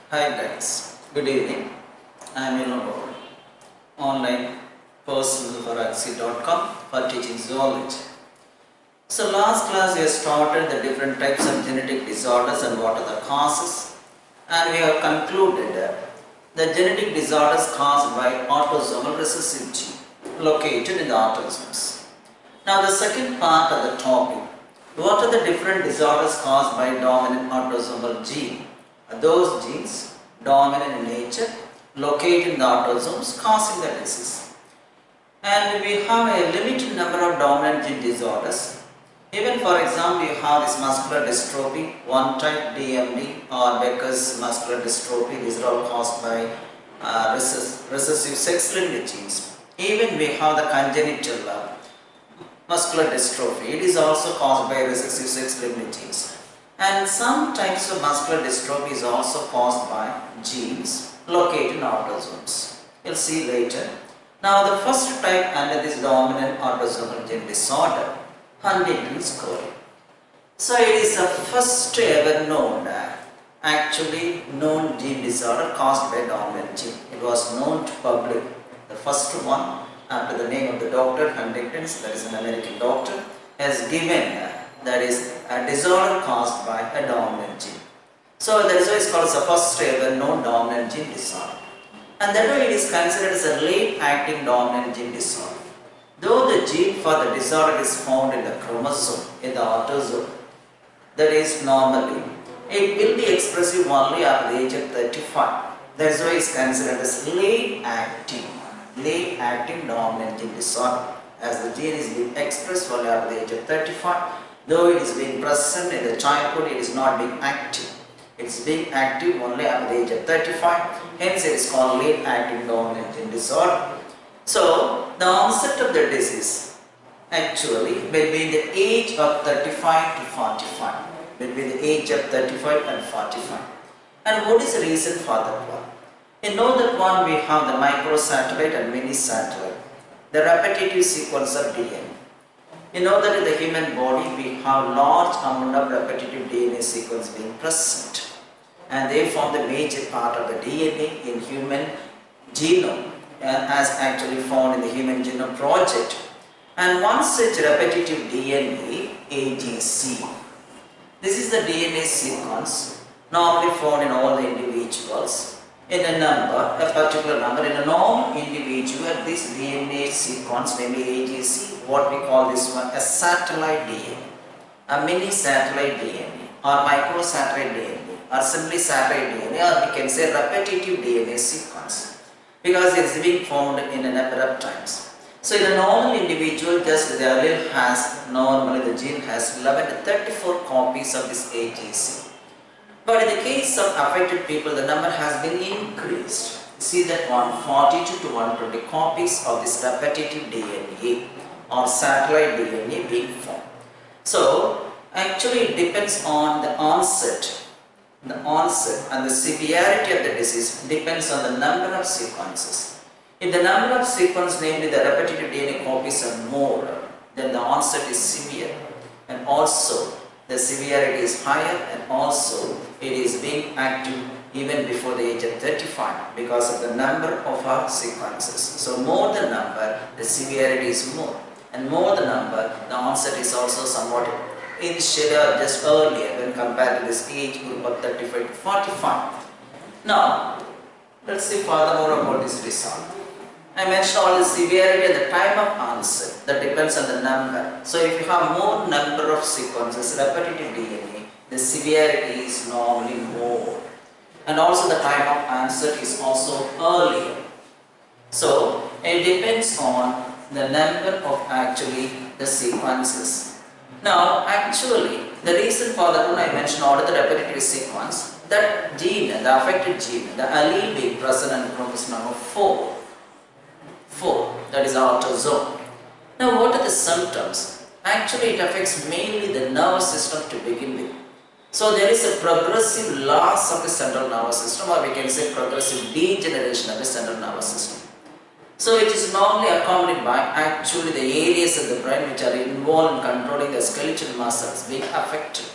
Hi guys, good evening. I am Ilangovan, online personal for for teaching zoology. So last class we have started the different types of genetic disorders and what are the causes, and we have concluded the genetic disorders caused by autosomal recessive gene located in the autosomes. Now the second part of the topic, what are the different disorders caused by dominant autosomal gene? Those genes dominant in nature located in the autosomes causing the disease. And we have a limited number of dominant gene disorders. Even for example, you have this muscular dystrophy, one type DMD or Becker's muscular dystrophy. These are all caused by recessive sex-linked genes. Even we have the congenital muscular dystrophy. It is also caused by recessive sex-linked genes. And some types of muscular dystrophy is also caused by genes located in autosomes. We'll see later. Now the first type under this dominant autosomal gene disorder, Huntington's chorea. So it is the first ever known, actually known gene disorder caused by dominant gene. It was known to public. The first one after the name of the doctor, Huntington's, that is an American doctor, has given that is a disorder caused by a dominant gene. So that is why it is called the first ever known dominant gene disorder. And that way it is considered as a late acting dominant gene disorder. Though the gene for the disorder is found in the chromosome, in the autosome, that is normally, it will be expressive only after the age of 35. That is why it is considered as late acting dominant gene disorder, as the gene is being expressed only after the age of 35. Though it is being present in the childhood, it is not being active. It is being active only after the age of 35. Hence, it is called late acting dominant gene disorder. So, the onset of the disease actually between the age of 35 to 45. Between the age of 35 and 45. And what is the reason for that one? You know that one we have the microsatellite and mini-satellite, the repetitive sequence of DNA. You know that in the human body we have large amount of repetitive DNA sequence being present, and they form the major part of the DNA in human genome, as actually found in the Human Genome Project. And one such repetitive DNA, AGC, this is the DNA sequence normally found in all the individuals in a number, a particular number. In a normal individual, this DNA sequence, namely AGC, what we call this one a satellite DNA, a mini satellite DNA or microsatellite DNA or simply satellite DNA, or we can say repetitive DNA sequence, because it is being formed in a number of times. So in a normal individual, just the allele has, normally the gene has 11 to 34 copies of this AGC. But in the case of affected people, the number has been increased. See that 142 to 120 copies of this repetitive DNA or satellite DNA being formed. So actually it depends on the onset. The onset and the severity of the disease depends on the number of sequences. If the number of sequences, namely the repetitive DNA copies, are more, then the onset is severe, and also the severity is higher, and also it is being active even before the age of 35 because of the number of our sequences. So more the number, the severity is more, and more the number, the onset is also somewhat initially or just earlier when compared to this age group of 35 to 45. Now, let's see furthermore about this disorder. I mentioned all the severity and the time of onset, that depends on the number. So if you have more number of sequences, repetitive DNA, the severity is normally more. And also the time of onset is also earlier. So it depends on the number of actually the sequences. Now actually the reason for that one I mentioned all of the repetitive sequence, that gene, the affected gene, the allele being present in chromosome number 4, that is autosome. Now what are the symptoms? Actually it affects mainly the nervous system to begin with. So there is a progressive loss of the central nervous system, or we can say progressive degeneration of the central nervous system. So it is normally accompanied by actually the areas of the brain which are involved in controlling the skeletal muscles being affected.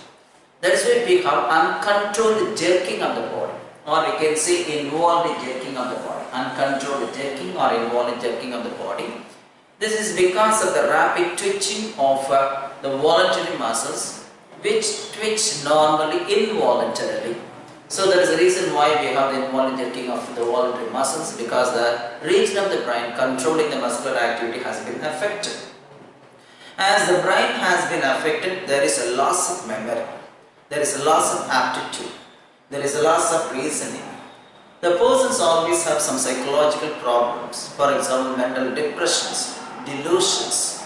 That is why we have uncontrolled jerking of the body. or we can say involved jerking of the body, uncontrolled jerking or involved jerking of the body. This is because of the rapid twitching of the voluntary muscles which twitch normally involuntarily. So that is the reason why we have the involuntary jerking of the voluntary muscles, because the region of the brain controlling the muscular activity has been affected. As the brain has been affected, there is a loss of memory, there is a loss of aptitude, there is a loss of reasoning. The persons always have some psychological problems, for example mental depressions, delusions,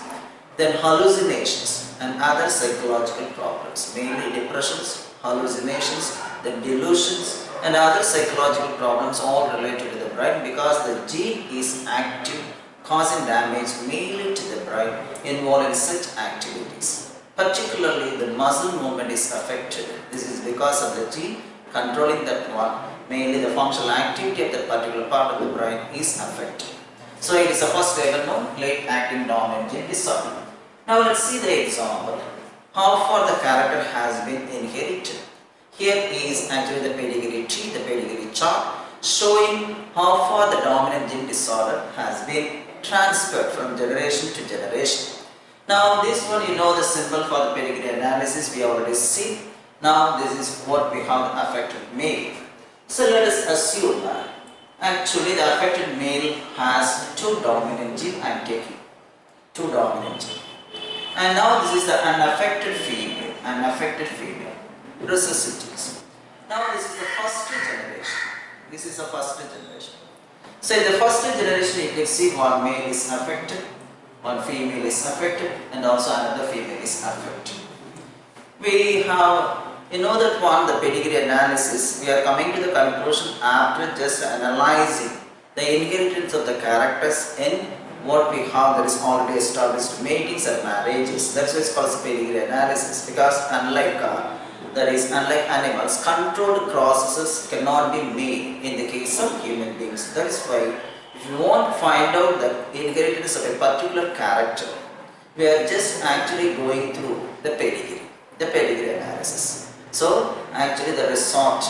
then hallucinations and other psychological problems, mainly depressions, hallucinations, then delusions and other psychological problems all related to the brain, because the gene is active, causing damage mainly to the brain involved in such activities. Particularly the muscle movement is affected. This is because of the gene controlling that one, mainly the functional activity of that particular part of the brain is affected. So it is the first ever known late acting dominant gene disorder. Now let's see the example. How far the character has been inherited. Here is actually the pedigree tree, the pedigree chart, showing how far the dominant gene disorder has been transferred from generation to generation. Now this one, you know the symbol for the pedigree analysis we already see. Now this is what we have the affected male. So let us assume that actually the affected male has two dominant gene. I am taking two dominant gene. And now this is the unaffected female, recessities. Now this is the first generation. This is the first generation. So in the first generation you can see one male is affected, one female is affected, and also another female is affected. We have, you know that one, the pedigree analysis, we are coming to the conclusion after just analyzing the inheritance of the characters in what we have that is already established matings and marriages. That's why it's called pedigree analysis, because unlike animals, controlled crosses cannot be made in the case of human beings. That is why if you want to find out the inheritance of a particular character, we are just actually going through the pedigree analysis. So actually the result,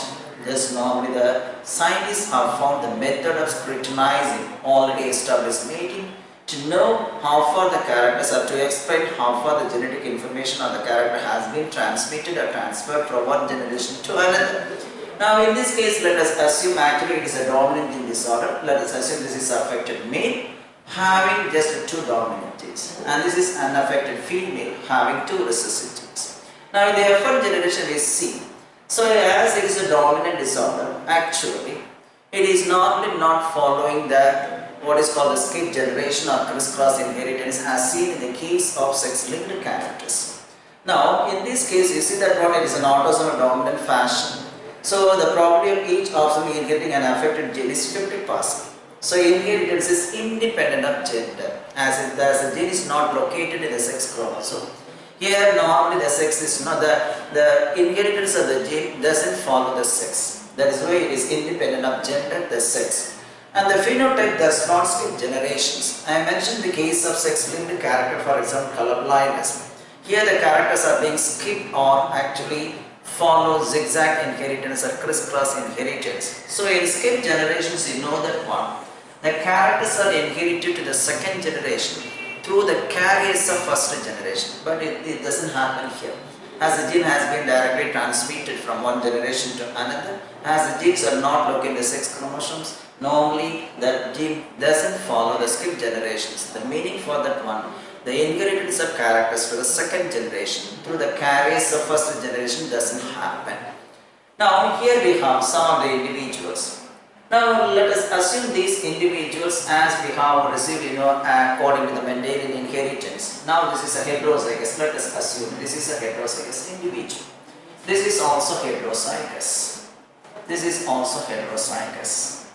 just normally the scientists have found the method of scrutinizing already established mating to know how far the characters are, to explain how far the genetic information of the character has been transmitted or transferred from one generation to another. Now in this case, let us assume actually it is a dominant gene disorder. Let us assume this is affected male having just two dominant genes, and this is unaffected female having two recessive genes. Now in the third generation we see, so as it is a dominant disorder, actually it is normally not following the what is called the skip generation or crisscross inheritance as seen in the case of sex-linked characters. Now in this case you see that it is an autosomal dominant fashion. So the probability of each offspring inheriting an affected gene is 50%. So inheritance is independent of gender, as the gene is not located in the sex chromosome. Here normally the sex is not, the inheritance of the gene doesn't follow the sex. That is why it is independent of gender, the sex. And the phenotype does not skip generations. I mentioned the case of sex-linked character, for example, color blindness. Here the characters are being skipped or actually follow zigzag inheritance or crisscross inheritance. So in skip generations, you know that one, the characters are inherited to the second generation through the carriers of first generation. But it doesn't happen here. As the gene has been directly transmitted from one generation to another, as the genes are not located in the sex chromosomes, normally the gene doesn't follow the skip generations. The meaning for that one, the inheritance of characters to the second generation through the carriers of first generation doesn't happen. Now here we have some of the individuals. Now let us assume these individuals as we have received, according to the Mendelian inheritance. Now this is a heterozygous. Let us assume this is a heterozygous individual. This is also heterozygous. This is also heterozygous.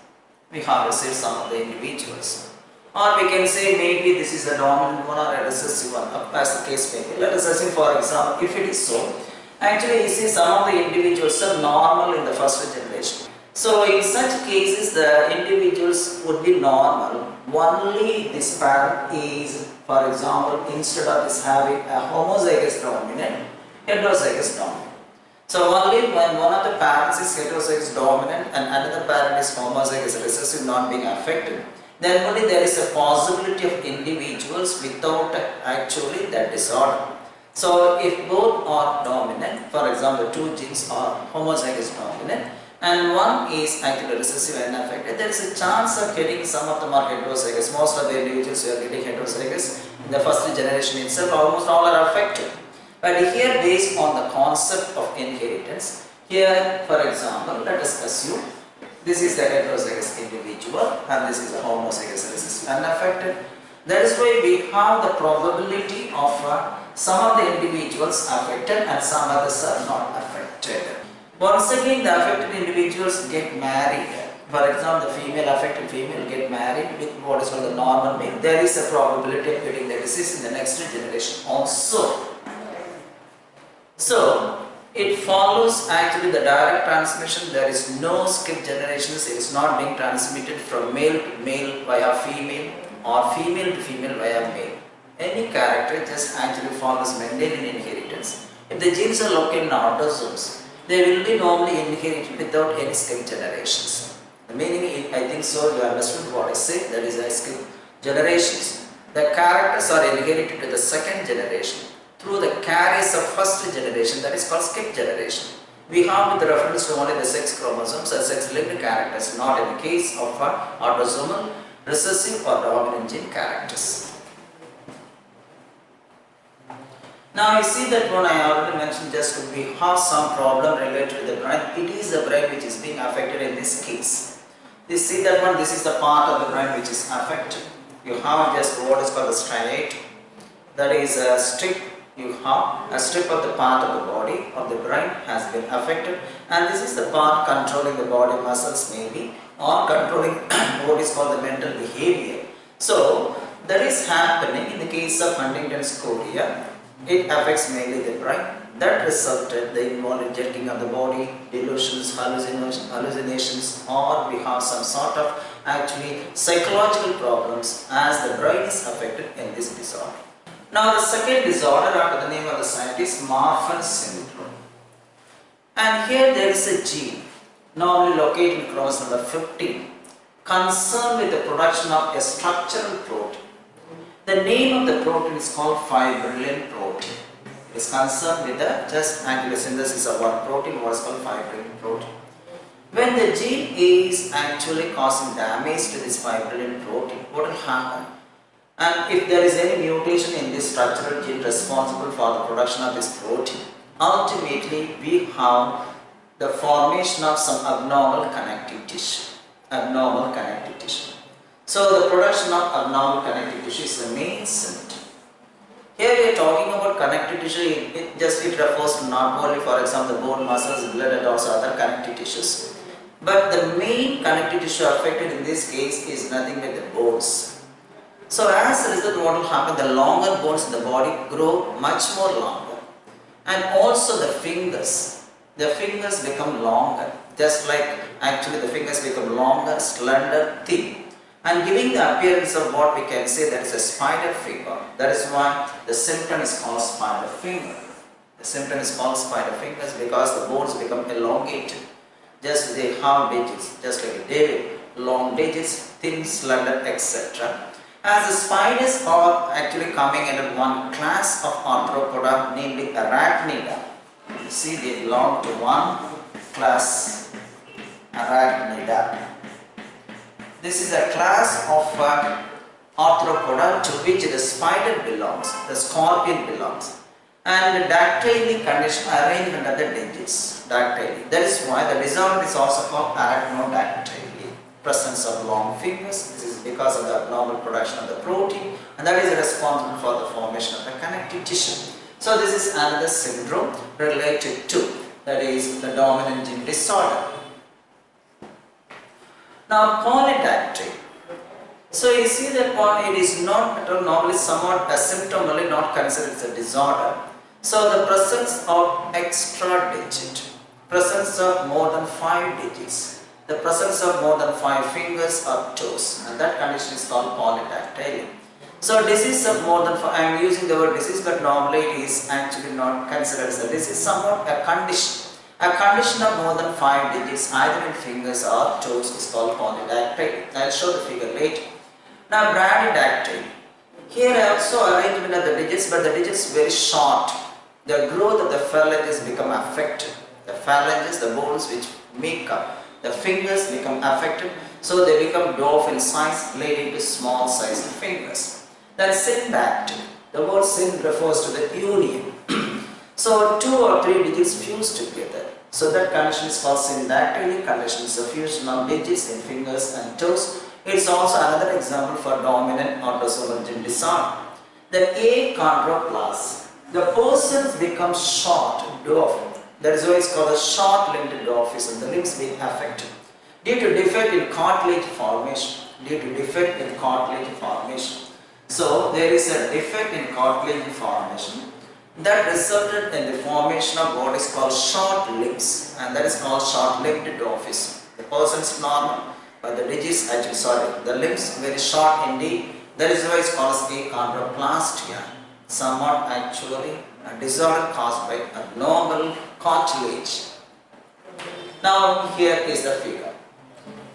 We have received some of the individuals. Or we can say maybe this is a dominant one or a recessive one, as the case may be. Let us assume, for example, if it is so, actually you see some of the individuals are normal in the first generation. So in such cases the individuals would be normal, only this parent is, for example, instead of this having a homozygous dominant, heterozygous dominant. So only when one of the parents is heterozygous dominant and another parent is homozygous recessive not being affected, then only there is a possibility of individuals without actually that disorder. So if both are dominant, for example, two genes are homozygous dominant and one is actually recessive and affected, there is a chance of getting some of them are heterozygous. Most of the individuals who are getting heterozygous in the first generation itself, almost all are affected. But here, based on the concept of inheritance, here for example, let us assume this is the heterozygous individual and this is the homozygous recessive unaffected. That is why we have the probability of some of the individuals affected and some others are not affected. Once again, the affected individuals get married. For example, the female affected female get married with what is called the normal male. There is a probability of getting the disease in the next generation also. So, it follows actually the direct transmission. There is no skip generations. It is not being transmitted from male to male via female or female to female via male. Any character just actually follows Mendelian inheritance. If the genes are located in autosomes, they will be normally inherited without any skip generations. The meaning, I think so, you understood what I say, that is a skip generations. The characters are inherited to the second generation through the carriers of first generation, that is called skip generation. We have with reference to only the sex chromosomes and sex-linked characters, not in the case of autosomal, recessive or dominant gene characters. Now you see that one I already mentioned, just we have some problem related to the brain. It is the brain which is being affected in this case. You see that one, this is the part of the brain which is affected. You have just what is called the striate, that is a strip. You have a strip of the part of the body of the brain has been affected, and this is the part controlling the body muscles maybe or controlling what is called the mental behavior. So that is happening in the case of Huntington's chorea. It affects mainly the brain. That resulted the involuntary jerking of the body, delusions, hallucinations, or we have some sort of actually psychological problems as the brain is affected in this disorder. Now the second disorder under the name of the scientist, Marfan syndrome. And here there is a gene normally located in chromosome number 15 concerned with the production of a structural protein. The name of the protein is called fibrillin protein. It is concerned with the just angiosynthesis of one protein, what is called fibrillin protein. When the gene is actually causing damage to this fibrillin protein, what will happen? And if there is any mutation in this structural gene responsible for the production of this protein, ultimately we have the formation of some abnormal connective tissue. Abnormal connective tissue. So the production of abnormal connective tissue is the main symptom. Here we are talking about connective tissue. It refers to not only, for example, the bone, muscles, blood, and also other connective tissues. But the main connective tissue affected in this case is nothing but the bones. So as a result, what will happen? The longer bones in the body grow much more longer, and also the fingers become longer. Just like actually the fingers become longer, slender, thin, and giving the appearance of what we can say that is a spider finger. That is why the symptom is called spider finger. The symptom is called spider fingers because the bones become elongated. Just they have digits, just like a David, long digits, thin, slender, etc. As the spiders are actually coming under one class of arthropoda, namely arachnida. You see, they belong to one class, arachnida. This is a class of arthropoda to which the spider belongs, the scorpion belongs, and the dactyly condition arranged under the digits. Dactyly. That is why the disorder is also called arachnodactyly. Presence of long fingers. This is because of the abnormal production of the protein, and that is responsible for the formation of the connective tissue. So this is another syndrome related to, that is, the dominant gene disorder. Now polydactyly. So you see that one, it is not normally somewhat a symptom, only not considered as a disorder. So the presence of extra digit, presence of more than 5 digits, the presence of more than 5 fingers or toes, and that condition is called polydactyly. So disease of more than 5, I am using the word disease, but normally it is actually not considered as a disease, somewhat a condition. A condition of more than 5 digits either in fingers or toes is called polydactyly. I will show the figure later. Now brachydactyly. Here also arrangement of the digits, but the digits very short. The growth of the phalanges become affected. The phalanges, the bones which make up the fingers become affected, so they become dwarf in size, leading to small sized fingers. Then syndactyly. The word syn refers to the union. So 2 or 3 digits fuse together. So that condition is called syndactyly. Condition is a fusion of digits in fingers and toes. It is also another example for dominant autosomal gene disorder. The achondroplasia. The persons become short, dwarf. That is why it is called a short-limbed dwarfism. The limbs being affected due to defect in cartilage formation. So there is a defect in cartilage formation that resulted in the formation of what is called short limbs, and that is called short-limbed dwarfism. The person is normal, but the digits the limbs very short indeed. That is why it is called achondroplastia. Somewhat actually a disorder caused by abnormal cartilage. Now here is the figure.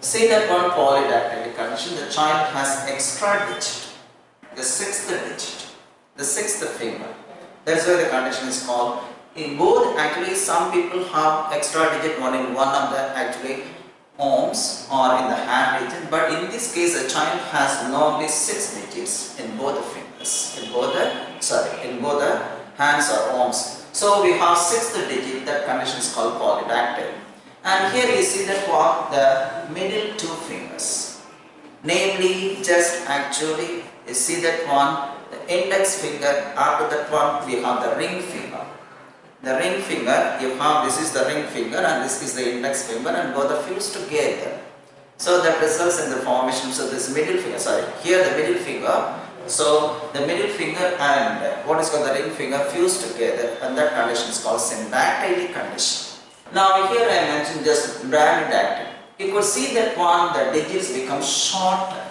See that one polydactyly condition. The child has extra digit, the 6th digit, the 6th finger. That's why the condition is called. In both, actually some people have extra digit one in one of the actually arms or in the hand region, but in this case the child has normally 6 digits in both the fingers, in both the hands or arms. So we have 6th digit. That condition is called polydactyly. And here you see that what the middle 2 fingers, namely just actually you see that one, the index finger. After that one we have the ring finger. The ring finger, you have, this is the ring finger and this is the index finger, and both are fused together. So that results in the formation. So this middle finger, here the middle finger. So the middle finger and what is called the ring finger fused together, and that condition is called syndactyly condition. Now here I mentioned just brachydactyly. You could see that one, the digits become shorter.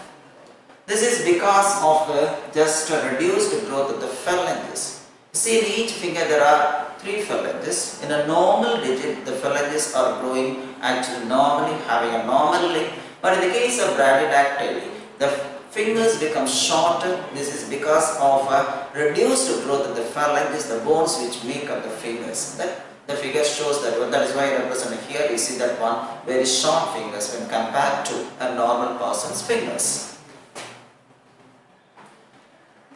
This is because of just a reduced growth of the phalanges. See, in each finger there are 3 phalanges. In a normal digit, the phalanges are growing actually normally, having a normal length. But in the case of brachydactyly, the fingers become shorter. This is because of a reduced growth of the phalanges, the bones which make up the fingers. The figure shows that one. That is why represented here. You see that one very short fingers when compared to a normal person's fingers.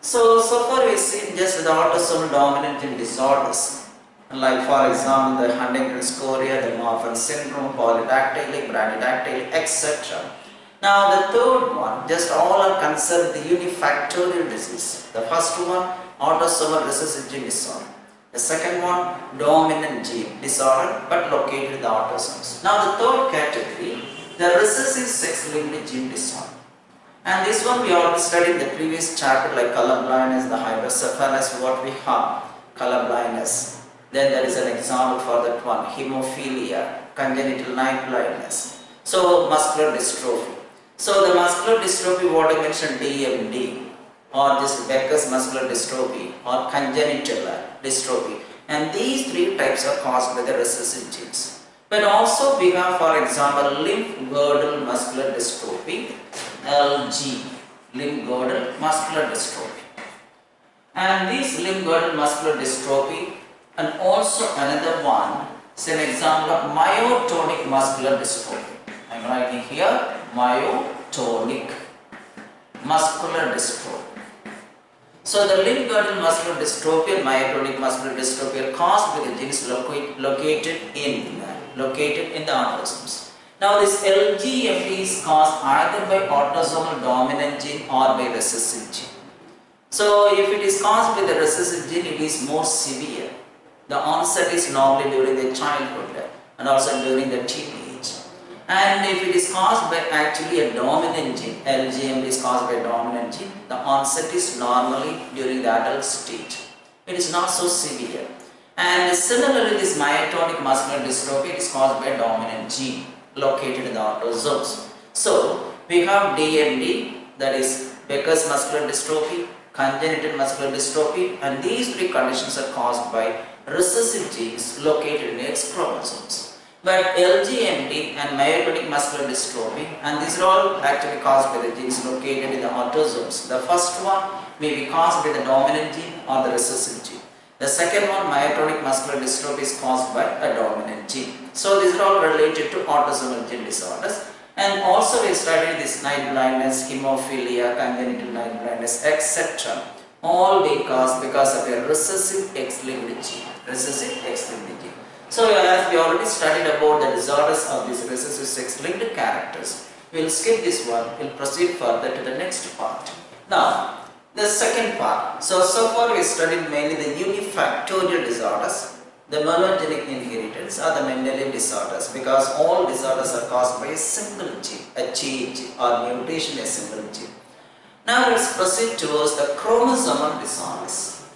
So far we see just the autosomal dominant gene disorders, like for example the Huntington's chorea, the Marfan syndrome, polydactyly, brachydactyly, etc. Now the third one, just all are concerned with the unifactorial disease. The first one, autosomal recessive gene disorder. The second one, dominant gene disorder but located in the autosomes. Now the third category, the recessive sex-linked gene disorder. And this one we already studied in the previous chapter, like color blindness, the hydrocephalus, what we have, color blindness. Then there is an example for that one, hemophilia, congenital night blindness. So muscular dystrophy. So the muscular dystrophy, what I mentioned, DMD, or just Becker's muscular dystrophy, or congenital dystrophy. And these 3 types are caused by the recessive genes. But also we have, for example, limb-girdle muscular dystrophy, LG, limb-girdle muscular dystrophy. And this limb-girdle muscular dystrophy, and also another one is an example of myotonic muscular dystrophy. I am writing here, myotonic muscular dystrophy. So the limb-girdle muscular dystrophy and myotonic muscular dystrophy are caused by the genes located in the autosomes. Now this LGMD is caused either by autosomal dominant gene or by recessive gene. So if it is caused by the recessive gene, it is more severe. The onset is normally during the childhood and also during the teenage. And if it is caused by actually a dominant gene, LGMD is caused by a dominant gene, the onset is normally during the adult stage. It is not so severe. And similarly, this myotonic muscular dystrophy is caused by a dominant gene located in the autosomes. So we have DMD, that is Becker's muscular dystrophy, congenital muscular dystrophy, and these 3 conditions are caused by recessive genes located in X chromosomes. But LGMD and myotonic muscular dystrophy, and these are all actually caused by the genes located in the autosomes. The first one may be caused by the dominant gene or the recessive gene. The second one, myotonic muscular dystrophy, is caused by a dominant gene. So these are all related to autosomal gene disorders. And also we studied this night blindness, hemophilia, congenital night blindness, etc. All being caused because of a recessive X-linked gene. Recessive X-linked gene. So as we already studied about the disorders of these recessive X-linked characters, we will skip this one. We will proceed further to the next part. Now, the second part. So far we studied mainly the unifactorial disorders, the monogenic inheritance or the Mendelian disorders, because all disorders are caused by a single gene, a change or mutation in a single gene. Now let's proceed towards the chromosomal disorders.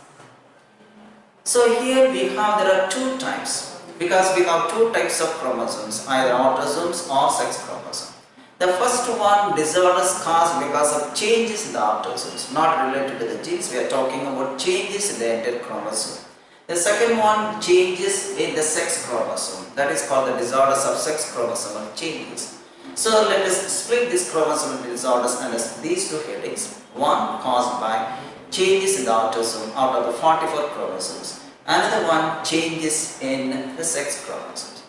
So here there are two types, because we have two types of chromosomes, either autosomes or sex chromosomes. The first one, disorders caused because of changes in the autosomes, not related to the genes. We are talking about changes in the entire chromosome. The second one, changes in the sex chromosome, that is called the disorders of sex chromosomal changes. So let us split these chromosomal disorders under these two headings. One caused by changes in the autosome out of the 44 chromosomes. Another one, changes in the sex chromosomes.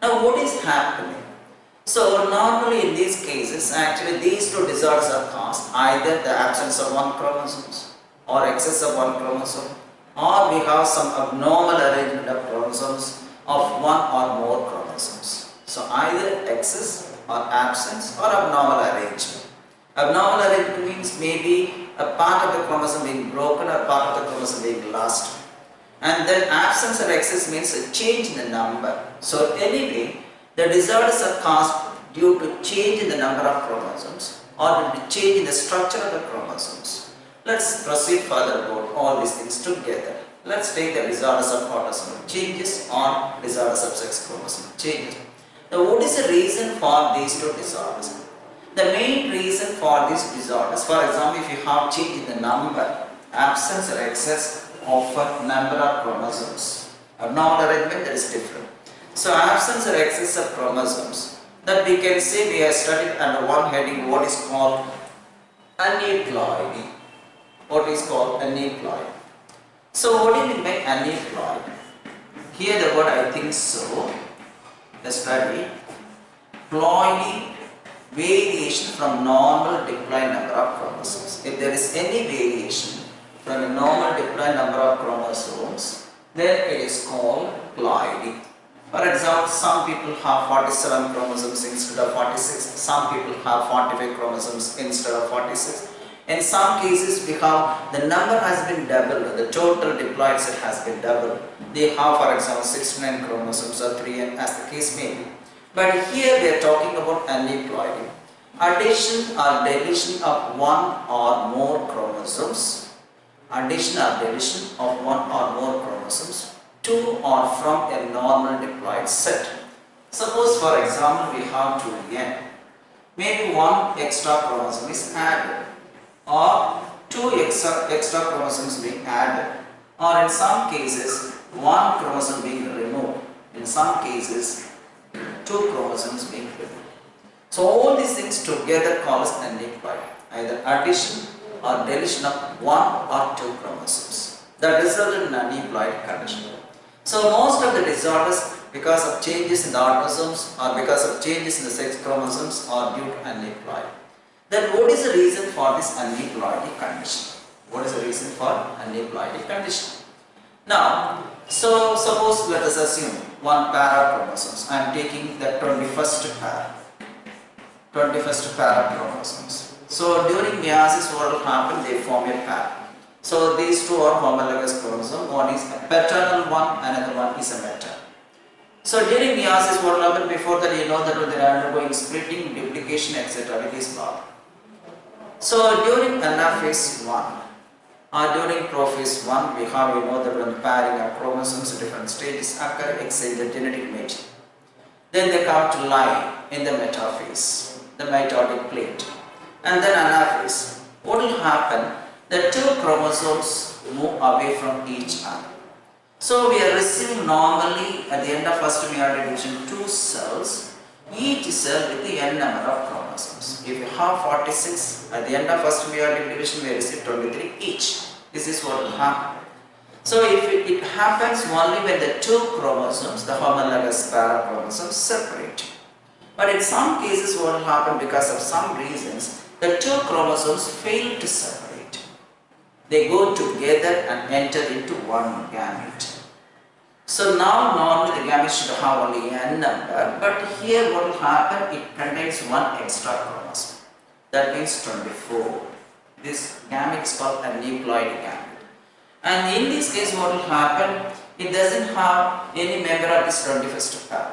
Now what is happening? So normally in these cases, actually these two disorders are caused either the absence of one chromosome or excess of one chromosome, or we have some abnormal arrangement of chromosomes of one or more chromosomes. So either excess or absence or abnormal arrangement. Abnormal arrangement means maybe a part of the chromosome being broken or part of the chromosome being lost. And then absence or excess means a change in the number. So anyway, the disorders are caused due to change in the number of chromosomes or due to change in the structure of the chromosomes. Let's proceed further about all these things together. Let's take the disorders of autosomal changes or disorders of sex chromosome changes. Now what is the reason for these two disorders? The main reason for these disorders, for example, if you have change in the number, absence or excess of a number of chromosomes. Abnormal arrangement, that is different. So absence or excess of chromosomes, that we can say we have studied under one heading what is called aneuploidy. What is called aneuploid. So what do you mean by aneuploid? Here the word I think so, the study, ploidy, variation from normal decline number of chromosomes. If there is any variation from a normal decline number of chromosomes, then it is called ploidy. For example, some people have 47 chromosomes instead of 46, some people have 45 chromosomes instead of 46. In some cases, we have the number has been doubled, the total diploid set has been doubled. They have, for example, 69 chromosomes or 3, and as the case may be. But here we are talking about aneuploidy. Addition or deletion of one or more chromosomes. Addition or deletion of one or more chromosomes to or from a normal diploid set. Suppose, for example, we have 2n. Maybe one extra chromosome is added, or two extra chromosomes being added, or in some cases one chromosome being removed, in some cases two chromosomes being removed. So all these things together call us aneuploid, either addition or deletion of one or two chromosomes that result in an aneuploid condition. So most of the disorders because of changes in the autosomes or because of changes in the sex chromosomes are due to aneuploid. Then what is the reason for this aneuploidy condition? What is the reason for aneuploidy condition? Now, so suppose let us assume one pair of chromosomes. I am taking the 21st pair. 21st pair of chromosomes. So during meiosis what will happen? They form a pair. So these two are homologous chromosomes. One is a paternal one, another one is a maternal. So during meiosis what will happen? Before that you know that they are undergoing splitting, duplication, etc. It is not. So during anaphase 1 or during prophase 1 we have, you know, that when pairing of chromosomes at different stages occur, exchange the genetic material. Then they come to lie in the metaphase, the mitotic plate. And then anaphase. What will happen? The two chromosomes move away from each other. So we are receiving normally at the end of first meiotic division 2 cells, each cell with the n number of chromosomes. If you have 46, at the end of first meiotic division we receive 23 each. This is what will happen. So if it happens only when the two chromosomes, the homologous pair of chromosomes, separate. But in some cases what will happen, because of some reasons, the two chromosomes fail to separate. They go together and enter into one gamete. So now normally the gamete should have only n number, but here what will happen, it contains one extra chromosome. That means 24. This gamete is called a nucleoid gamete. And in this case what will happen, it doesn't have any member of this 21st pair.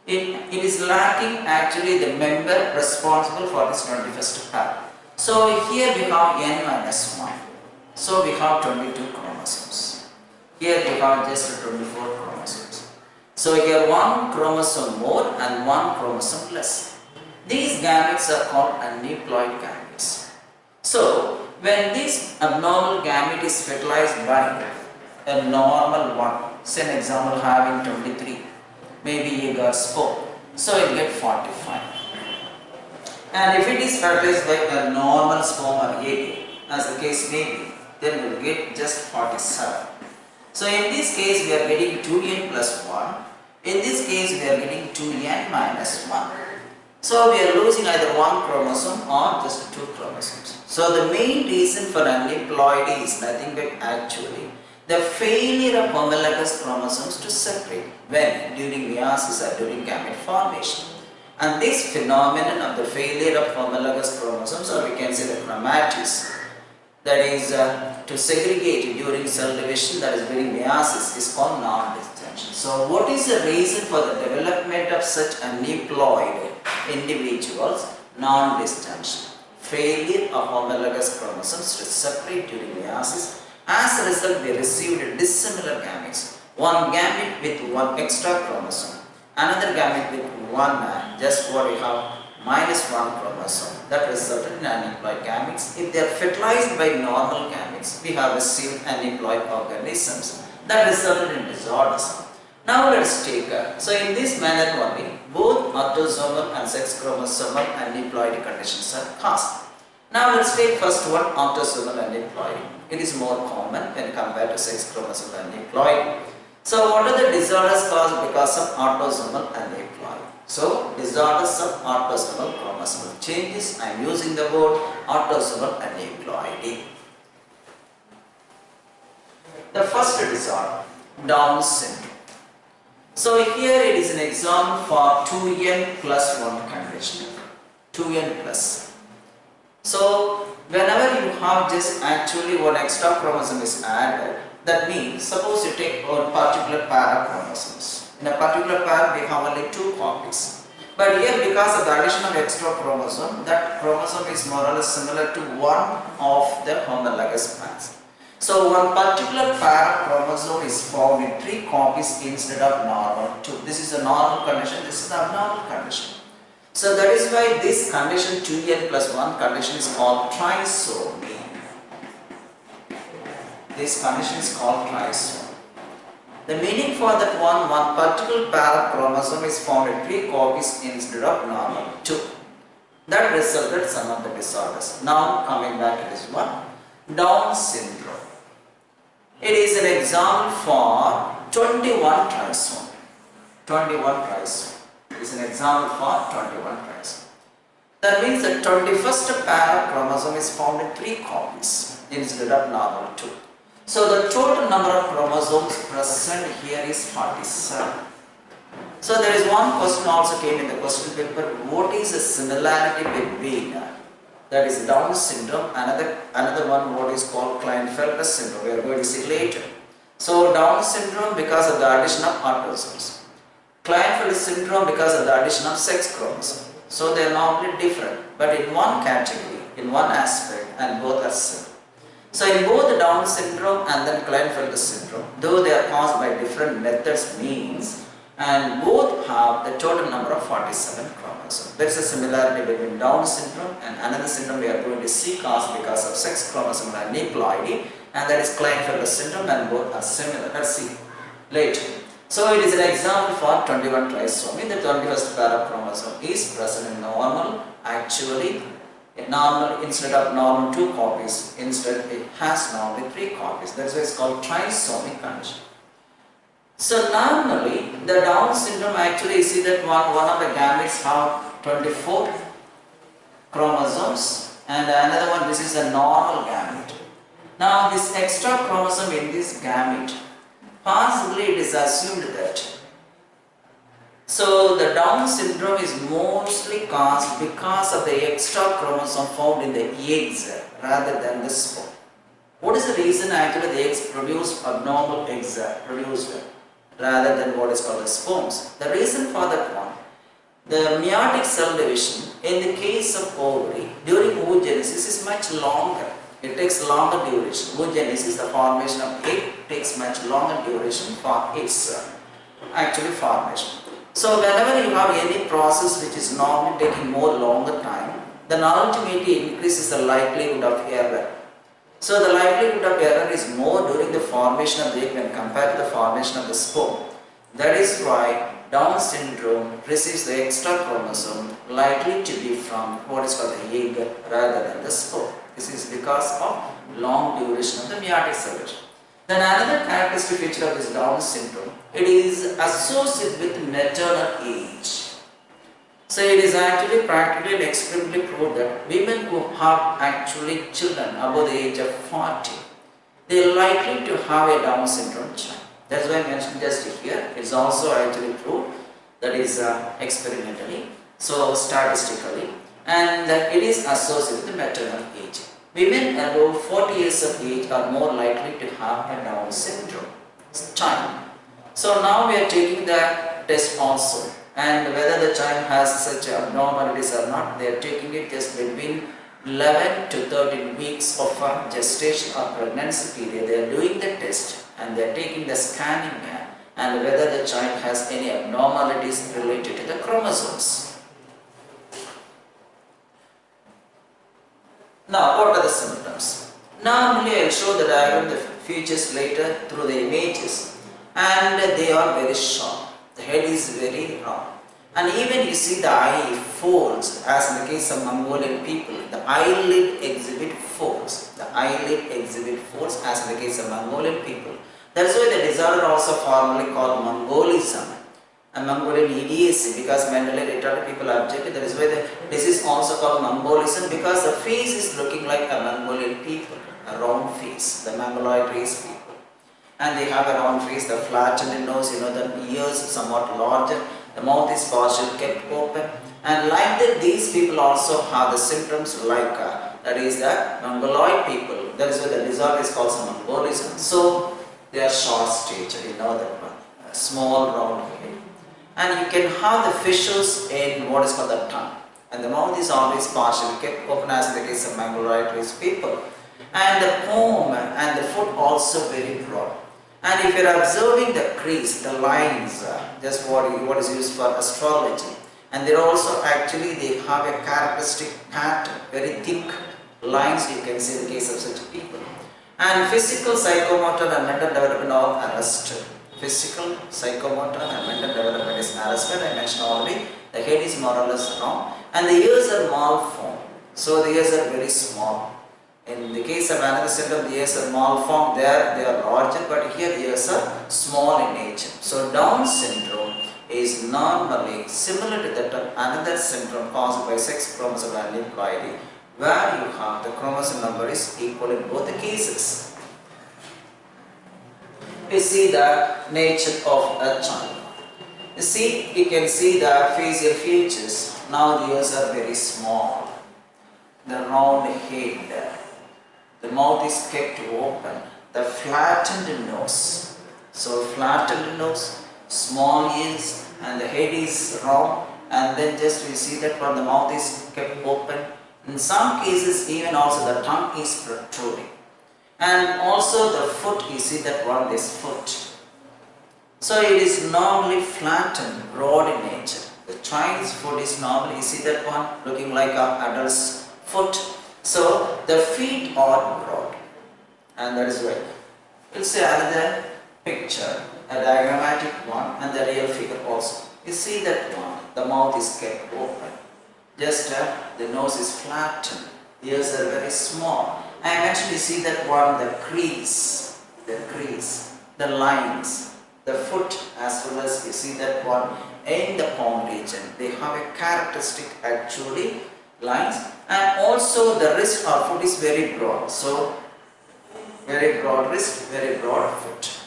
It is lacking actually the member responsible for this 21st pair. So here we have n minus 1. So we have 22 chromosomes. Here we have just 24 chromosomes. So here one chromosome more and one chromosome less. These gametes are called aneuploid gametes. So when this abnormal gamete is fertilized by a normal one, say an example having 23, maybe he got 4, so he will get 45. And if it is fertilized by a normal sperm or egg, as the case may be, then we will get just 47. So in this case we are getting 2n plus 1, in this case we are getting 2n minus 1. So we are losing either one chromosome or just two chromosomes. So the main reason for aneuploidy is nothing but actually the failure of homologous chromosomes to separate when during meiosis or during gamete formation. And this phenomenon of the failure of homologous chromosomes, or we can say the chromatis, that is to segregate during cell division, that is during meiosis, is called non-distension. So what is the reason for the development of such aneuploid individuals? Non-distension, failure of homologous chromosomes to separate during meiosis. As a result, we received dissimilar gametes. One gamete with one extra chromosome, another gamete with one, just what we have, minus one chromosome. That resulted in aneuploid gametes. If they are fertilized by normal gametes, we have received aneuploid organisms. That resulted in disorders. Now let us take so in this manner only, both autosomal and sex chromosomal aneuploid conditions are caused. Now let us take first one, autosomal aneuploid. It is more common when compared to sex chromosomal aneuploid. So what are the disorders caused because of autosomal aneuploid? So disorders of autosomal chromosomal changes, I am using the word autosomal aneuploidy. The first disorder, Down syndrome. So here it is an example for 2n plus 1 condition, 2n plus. So whenever you have just actually one extra chromosome is added, that means suppose you take one particular pair of chromosomes. In a particular pair we have only 2 copies. But here because of the addition of extra chromosome, that chromosome is more or less similar to one of the homologous pairs. So one particular pair of chromosome is found in 3 copies instead of normal 2. This is a normal condition, this is the abnormal condition. So that is why this condition 2n plus 1 condition is called trisomy. This condition is called trisomy. The meaning for that one particular pair of chromosome is found in 3 copies instead of normal 2. That resulted some of the disorders. Now coming back to this one, Down syndrome. It is an example for 21 trisomy. 21 trisomy. It is an example for 21 trisomy. That means the 21st pair of chromosome is found in 3 copies instead of normal 2. So the total number of chromosomes present here is 47. So there is one question also came in the question paper, what is the similarity between that is Down syndrome, another one what is called Klinefelter syndrome, we are going to see later. So Down syndrome because of the addition of autosomes, Klinefelter syndrome because of the addition of sex chromosome. So they are normally different, but in one category, in one aspect, and both are similar. So in both the Down syndrome and then Klinefelter syndrome, though they are caused by different methods, means, and both have the total number of 47 chromosomes. There is a similarity between Down syndrome and another syndrome we are going to see caused because of sex chromosome aneuploidy, and that is Klinefelter syndrome, and both are similar. Let's see. later. So it is an example for 21 trisomy. The 21st pair of chromosome is present in normal. Actually, normal, instead of normal 2 copies, instead it has normally 3 copies. That's why it's called trisomy condition. So normally the Down syndrome, actually you see that one of the gametes have 24 chromosomes and another one, this is a normal gamete. Now this extra chromosome in this gamete, possibly it is assumed that, so the Down syndrome is mostly caused because of the extra chromosome found in the eggs rather than the sperm. What is the reason? Actually the eggs produce abnormal eggs produced rather than what is called the sperms. The reason for that one, the meiotic cell division in the case of ovary during oogenesis is much longer. It takes longer duration. Oogenesis, the formation of egg, takes much longer duration for its actually formation. So whenever you have any process which is normally taking more longer time, then ultimately increases the likelihood of error. So the likelihood of error is more during the formation of the egg when compared to the formation of the sperm. That is why Down syndrome receives the extra chromosome likely to be from what is called the egg rather than the sperm. This is because of long duration of the meiotic cell division. Then another characteristic feature of this Down syndrome, it is associated with maternal age. So it is actually practically and experimentally proved that women who have actually children above the age of 40, they are likely to have a Down syndrome child. That's why I mentioned just here. It's also actually proved, that is experimentally, so statistically, and that it is associated with maternal age. Women above 40 years of age are more likely to have a Down syndrome child. So now we are taking the test also, and whether the child has such abnormalities or not, they are taking it just between 11 to 13 weeks of gestation or pregnancy period. They are doing the test and they are taking the scanning and whether the child has any abnormalities related to the chromosomes. Now, what are the symptoms? Normally, I will show the diagram, the features later through the images, and they are very sharp. The head is very round, and even you see the eye folds, as in the case of Mongolian people. The eyelid exhibit folds. The eyelid exhibit folds, as in the case of Mongolian people. That's why the disorder also formally called Mongolism and Mongolian idiocy, because Mendelian retarded people objected. That is why the disease also called Mongolism, because the face is looking like a Mongolian people, a round face, the Mongoloid race people. And they have a round face, the flattened nose, the ears somewhat larger, the mouth is partially kept open. And like that, these people also have the symptoms like that is the Mongoloid people. That is why the disorder is called Mongolism. So they are short stature, that one, a small round head. And you can have the fissures in what is called the tongue. And the mouth is always partially kept open, as in the case of Mongoloid race people. And the palm and the foot also very broad. And if you are observing the crease, the lines, just what is used for astrology, and they also actually they have a characteristic pattern, very thick lines you can see in the case of such people. And physical, psychomotor and mental development are arrested. Physical, psychomotor and mental development is arrested. I mentioned already, the head is more or less round and the ears are malformed. So the ears are very small. In the case of another syndrome, the ears are malformed, there they are larger, but here the ears are small in nature. So Down syndrome is normally similar to that of another syndrome caused by sex chromosome aneuploidy, where you have the chromosome number is equal in both the cases. We see the nature of a child. You see, you can see the facial features. Now the ears are very small, the round head, the mouth is kept open, the flattened nose. So flattened nose, small ears, and the head is round, and then just we see that when the mouth is kept open. In some cases even also the tongue is protruding. And also the foot, you see that one, this foot. So it is normally flattened, broad in nature. The child's foot is normally, you see that one, looking like an adult's foot. So the feet are broad, and that is why. We'll see another picture, a diagrammatic one, and the real figure also. You see that one, the mouth is kept open. Just the nose is flattened, ears are very small. I mentioned, you see that one, the crease, the lines, the foot, as well as you see that one in the palm region. They have a characteristic actually lines, and also the wrist or foot is very broad. So very broad wrist, very broad foot.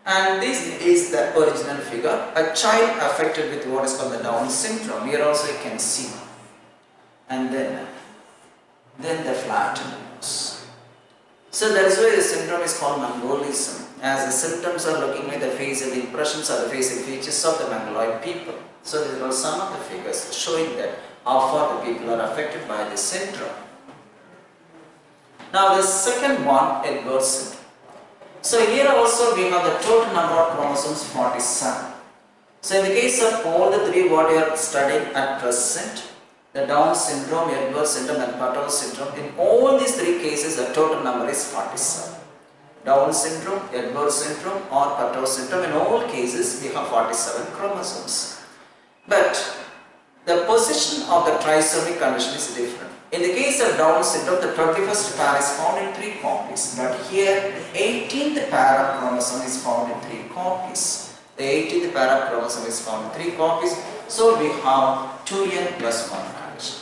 And this is the original figure. A child affected with what is called the Down syndrome. Here also you can see. And then the flattened nose. So that is why the syndrome is called Mongolism, as the symptoms are looking like the facial impressions or the facial features of the Mongoloid people. So these are some of the figures showing that how far the people are affected by this syndrome. Now the second one, Edwards syndrome. So here also we have the total number of chromosomes 47. So in the case of all the three what we are studying at present, the Down syndrome, Edwards syndrome and Patel syndrome, in all these three cases the total number is 47. Down syndrome, Edwards syndrome or Patel syndrome, in all cases we have 47 chromosomes. But the position of the trisomic condition is different. In the case of Down syndrome, the 21st pair is found in 3 copies, but here 18th pair of chromosome is found in 3 copies. The 18th pair of chromosome is found in 3 copies, so we have 2n plus 1 condition.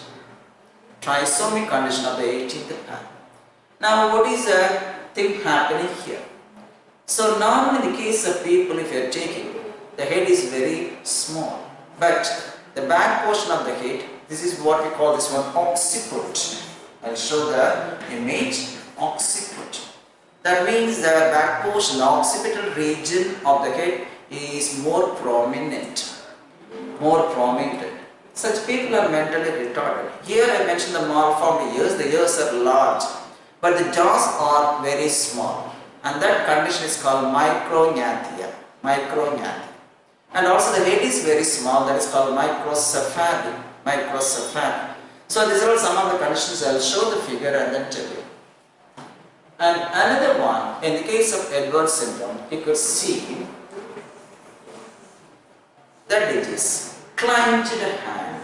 Trisomic condition of the 18th pair. Now what is the thing happening here? So normally in the case of people, if you are taking, the head is very small, but the back portion of the head, this is what we call this one occiput. I'll show the image, occiput. That means the back portion, the occipital region of the head is more prominent. Such people are mentally retarded. Here I mentioned the malformed ears. The ears are large, but the jaws are very small, and that condition is called micrognathia. And also the head is very small, that is called microcephaly. So these are some of the conditions. I will show the figure and then tell you. And another one, in the case of Edwards syndrome, you could see that it is clenched hand.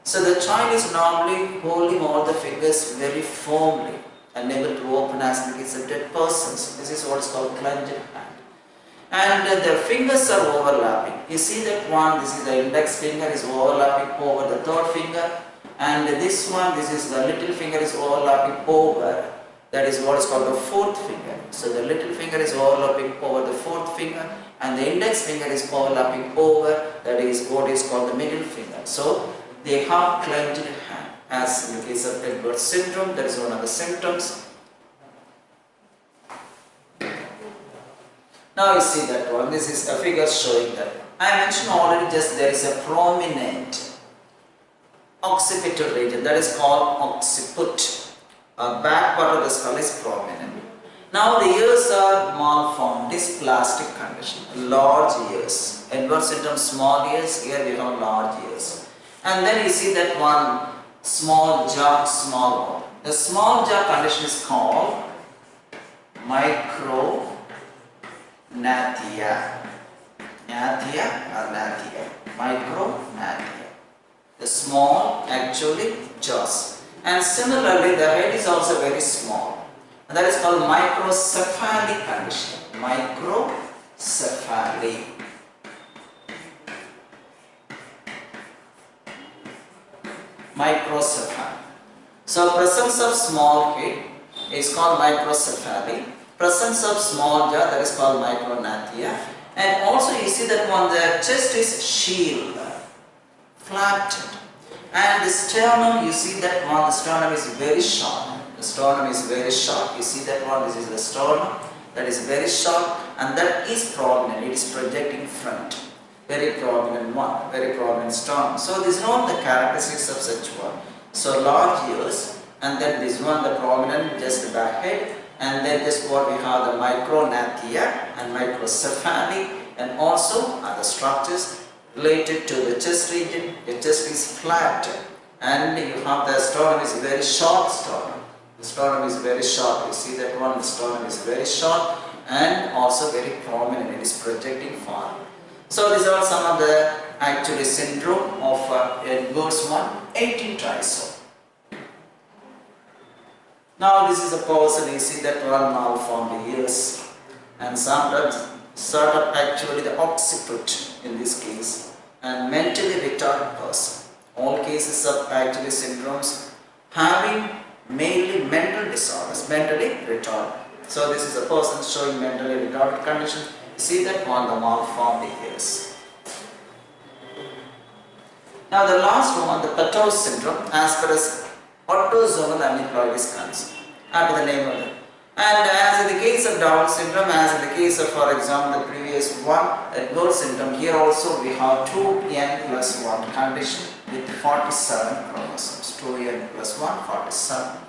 So the child is normally holding all the fingers very firmly, unable to open as in the case of dead persons. This is what is called clenched hand. And the fingers are overlapping. You see that one, this is the index finger is overlapping over the third finger, and this one, this is the little finger is overlapping over, that is what is called the fourth finger. So the little finger is overlapping over the fourth finger, and the index finger is overlapping over, that is what is called the middle finger. So they have clenched hand, as in the case of Edwards syndrome. That is one of the symptoms. Now you see that one, this is a figure showing that. I mentioned already, just there is a prominent occipital region, that is called occiput. Back part of the skull is prominent. Now the ears are malformed, dysplastic condition, large ears. Edwards syndrome, small ears, here we have large ears. And then you see that one, small jaw, small mouth. The small jaw condition is called micrognathia. Micrognathia. The small actually jaws. And similarly the head is also very small. And that is called microcephaly condition. Microcephaly. So presence of small head is called microcephaly. Presence of small jaw, that is called micrognathia. And also you see that one, the chest is shield, flattened. And the sternum, you see that one, the sternum is very short. The sternum is very short. You see that one, this is the sternum, that is very short, and that is prominent. It is projecting front. Very prominent one, very prominent sternum. So this is all the characteristics of such one. So large ears, and then this one, the prominent just back head, and then just what we have, the micrognathia and microcephaly, and also other structures related to the chest region. The chest is flat, and you have the sternum is very short sternum. The sternum is very short. You see that one, the sternum is very short, and also very prominent. It is projecting far. So these are some of the actually syndrome of Edwards 1, 18 trisomy. Now this is a person, you see that one malformed ears and sometimes sort of actually the occiput in this case, and mentally retarded person. All cases of actually syndromes having mainly mental disorders, mentally retarded. So this is a person showing mentally retarded condition. You see that one, the malformed ears. Now the last one, the Pateau syndrome, as far as autosomal aneuploidy is concerned, after the name of it. And as in the case of Down syndrome, as in the case of, for example, the previous one, Edwards syndrome, here also we have 2n plus 1 condition with 47 chromosomes. 2n plus 1, 47.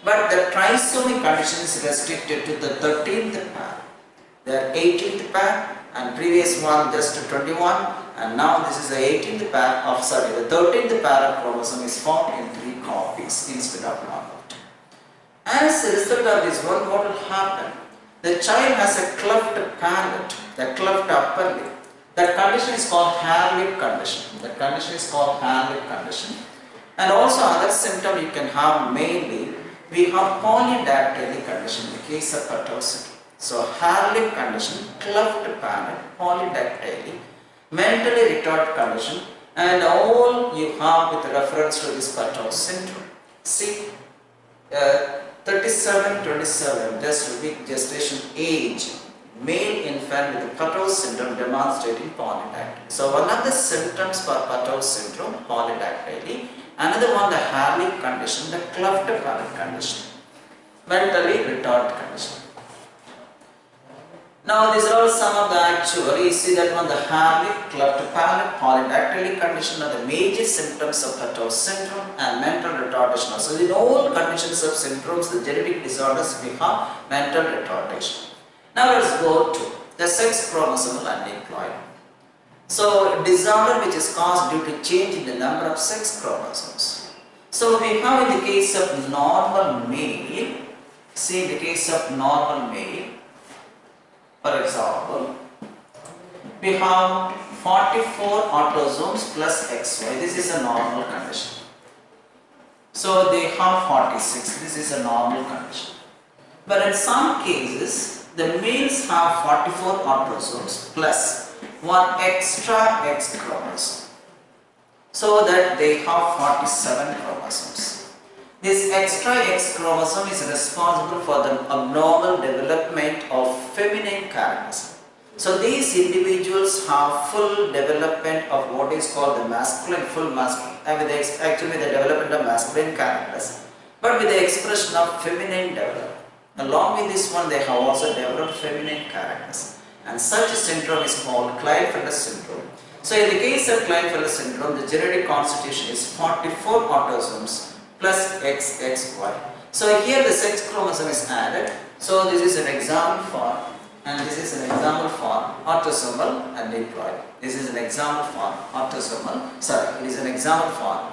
But the trisomy condition is restricted to the 13th pair. The 18th pair and previous one just 21, and now this is the 18th pair of, the 13th pair of chromosome is found in 3 copies instead of normal. As a result of this one, what will happen? The child has a cleft palate, the cleft upper lip. That condition is called hair lip condition. That condition is called hair lip condition. And also other symptom you can have mainly, we have polydactyly condition in the case of Pateau syndrome. So hair lip condition, cleft palate, polydactyly, mentally retarded condition, and all you have with reference to this Pateau syndrome. See, 37-27, just week gestation age, male infant with the Pateau syndrome demonstrating polydactyly. So one of the symptoms for Pateau syndrome, polydactyly. Another one, the hair lip condition, the cleft palate condition, mentally retarded condition. Now these are all some of the actual, you see that one, the hair lip, cleft palate, polydactyly condition are the major symptoms of Pateau syndrome and mental retardation. So in all conditions of syndromes, the genetic disorders, we have mental retardation. Now let's go to the sex chromosomal aneuploidy. So disorder which is caused due to change in the number of sex chromosomes. So we have in the case of normal male, see in the case of normal male, for example, we have 44 autosomes plus XY. This is a normal condition. So they have 46. This is a normal condition. But in some cases, the males have 44 autosomes plus one extra X chromosome. So that they have 47 chromosomes. This extra X chromosome is responsible for the abnormal development of feminine characters. So these individuals have full development of what is called the masculine, full masculine, actually the development of masculine characters, but with the expression of feminine development. Along with this one, they have also developed feminine characters. And such a syndrome is called Klinefelter syndrome. So in the case of Klinefelter syndrome, the genetic constitution is 44 autosomes plus XXY. So here the sex chromosome is added. So this is an example for, and this is an example for autosomal aneuploidy. This is an example for autosomal, it is an example for,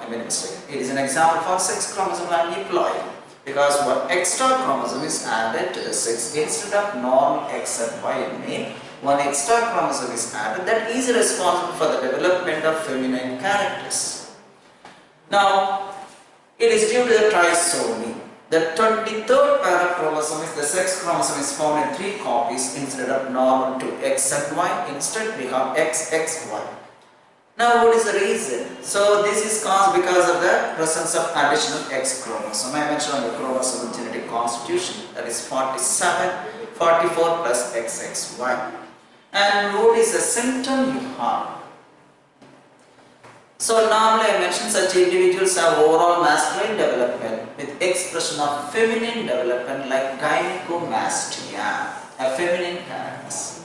it is an example for sex chromosome aneuploidy. Because one extra chromosome is added to the sex instead of normal X and Y in male, one extra chromosome is added that is responsible for the development of feminine characters. Now, it is due to the trisomy. The 23rd pair of chromosomes, the sex chromosome is found in 3 copies instead of normal to X and Y. Instead, we have XXY. Now, what is the reason? So, this is caused because of the presence of additional X chromosome. I mentioned on the chromosomal genetic constitution, that is 47, 44 plus XXY. And what is the symptom you have? So normally I mentioned such individuals have overall masculine development with expression of feminine development like gynecomastia, a feminine character.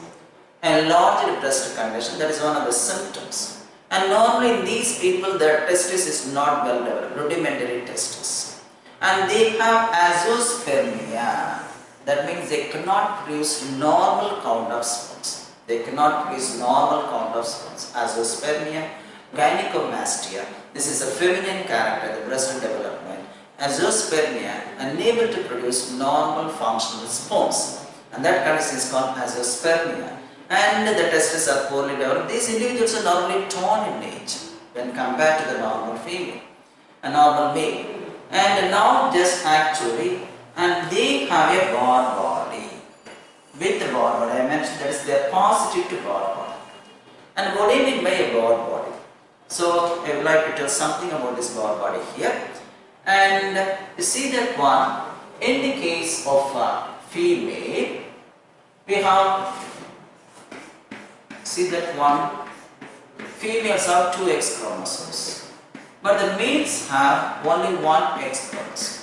Enlarged breast condition, that is one of the symptoms. And normally in these people their testis is not well developed, rudimentary testis. And they have azoospermia, that means they cannot produce normal count of sperms. They cannot produce normal count of sperms. Azoospermia, gynecomastia, this is a feminine character, the breast development. Azoospermia, unable to produce normal functional sperms. and that condition is called azoospermia. And the testes are poorly developed. These individuals are normally tall in age when compared to the normal female, a normal male. And now just actually, and they have a barred body. With the barred body, I mentioned that is they are positive to barred body. And what do you mean by a barred body? So I would like to tell something about this barred body here. And you see that one, in the case of a female, we have, see that one, females have 2 X chromosomes, but the males have only 1 X chromosome.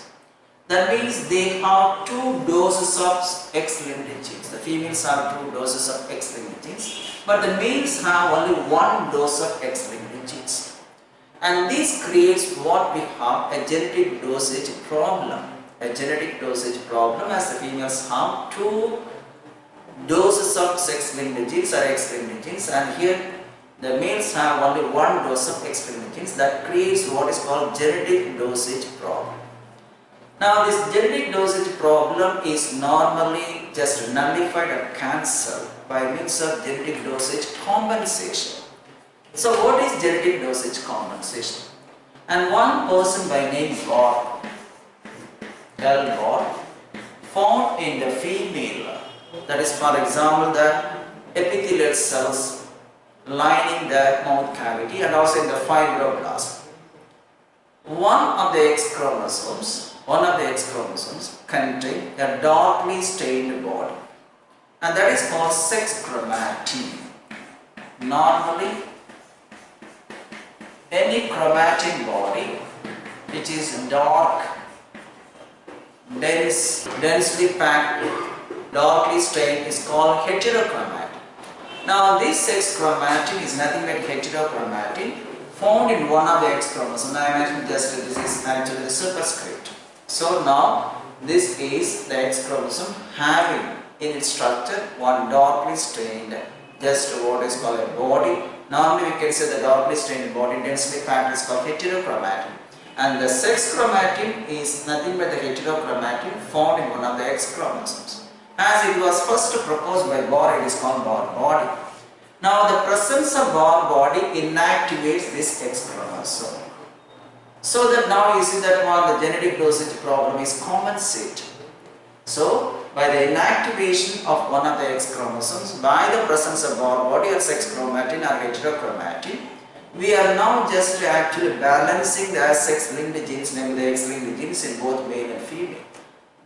That means they have 2 doses of X-linked genes. The females have 2 doses of X-linked genes, but the males have only 1 dose of X-linked genes. And this creates what we have a genetic dosage problem. A genetic dosage problem, as the females have 2 doses of sex-linked genes or X-linked genes, and here the males have only 1 dose of X-linked genes. That creates what is called genetic dosage problem. Now this genetic dosage problem is normally just nullified or cancelled by means of genetic dosage compensation. So what is genetic dosage compensation? And one person by name Bohr, found in the female, that is for example the epithelial cells lining the mouth cavity and also in the fibroblast. One of the X chromosomes contain a darkly stained body, and that is called sex chromatine. Normally, any chromatin body which is dark, densely packed, darkly stained is called heterochromatin. Now this sex chromatin is nothing but heterochromatin found in one of the X chromosomes. I mentioned just this is actually the superscript. So now this is the X chromosome having in its structure one darkly stained, just what is called a body. Normally we can say the darkly stained body densely packed is called heterochromatin, and the sex chromatin is nothing but the heterochromatin found in one of the X chromosomes. As it was first proposed by Bohr, it is called Bohr body. Now the presence of Bohr body inactivates this X chromosome. So that now you see that one, the genetic dosage problem is compensated. So by the inactivation of one of the X chromosomes by the presence of Bohr body or sex chromatin or heterochromatin, we are now just actually balancing the sex-linked genes, namely the X-linked genes in both male and female.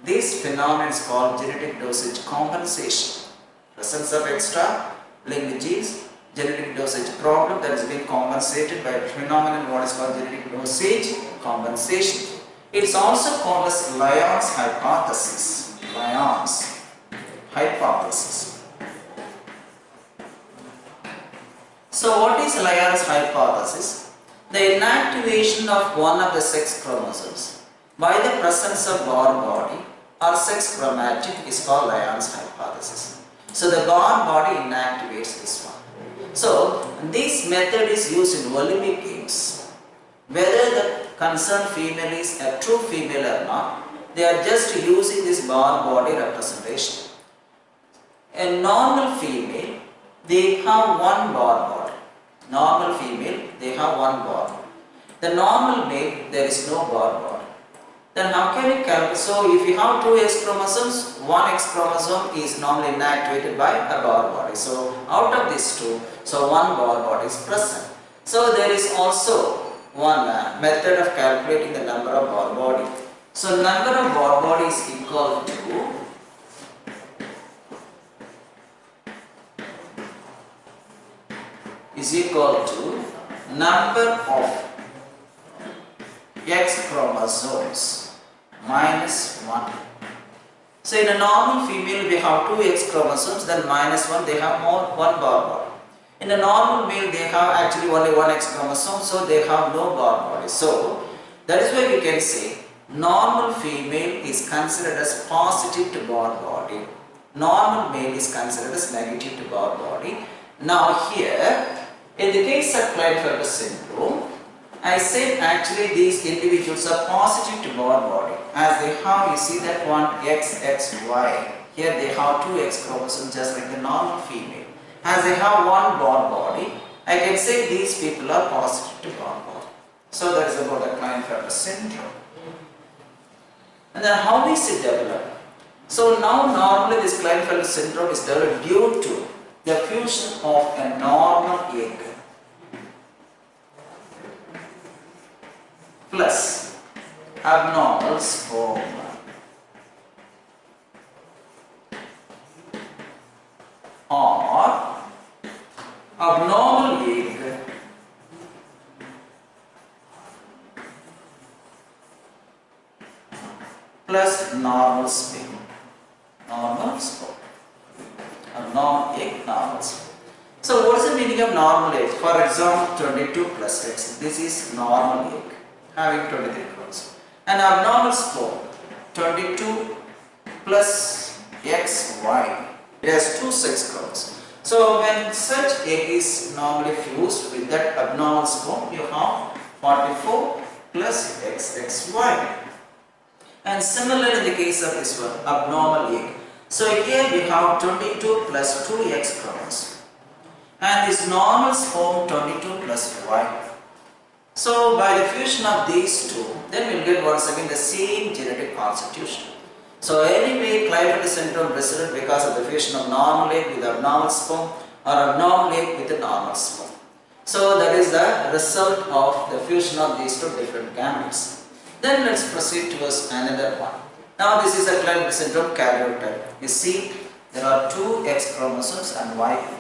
This phenomenon is called genetic dosage compensation. Presence of extra linked genes, genetic dosage problem that is being compensated by a phenomenon what is called genetic dosage compensation. It is also called as Lyon's hypothesis. Lyon's hypothesis. So what is Lyon's hypothesis? The inactivation of one of the sex chromosomes by the presence of Bohr body or sex chromatin is called Lyon's hypothesis. So the Bohr body inactivates this one. So this method is used in Olympic Games. Whether the concerned female is a true female or not, they are just using this Bohr body representation. A normal female, they have one Bohr body. Normal female, they have one Bohr body. The normal male, there is no Bohr body. Then how can you calculate? So if you have 2 X chromosomes, 1 X chromosome is normally inactivated by a Bohr body. So out of these 2, so 1 Bohr body is present. So there is also one method of calculating the number of Bohr body. So number of Bohr body is equal to number of X chromosomes minus 1. So in a normal female we have 2 X chromosomes, then minus 1, they have more 1 Bohr body. In a normal male they have actually only 1 X chromosome, so they have no Bohr body. So that is why we can say normal female is considered as positive to Bohr body. Normal male is considered as negative to Bohr body. Now here, in the case of Klinefelter syndrome, I said actually these individuals are positive to Bohr body as they have, you see that one XXY. Here they have 2 X chromosomes just like the normal female. As they have one born body, I can say these people are positive to born body. So that is about the Klinefelter syndrome. And then how is it developed? So now normally this Klinefelter syndrome is developed due to the fusion of a normal egg plus abnormal sperm. Or abnormal egg plus normal sperm. Normal sperm. Abnormal egg, normal sperm. So what is the meaning of normal egg? For example, 22 plus X. This is normal egg having 23 chromosomes. And abnormal sperm, 22 plus X, Y. It has 2 sex chromosomes. So when such egg is normally fused with that abnormal sperm, you have 44 plus XXY. And similar in the case of this one, abnormal egg. So here we have 22 plus 2X chromosomes. And this normal sperm 22 plus Y. So by the fusion of these two, then we will get once again the same genetic constitution. So anyway, Klinefelter syndrome resulted because of the fusion of normal egg with abnormal sperm or abnormal egg with a normal sperm. So that is the result of the fusion of these two different gametes. Then let's proceed towards another one. Now this is a Klinefelter syndrome karyotype. You see there are 2 X chromosomes and Y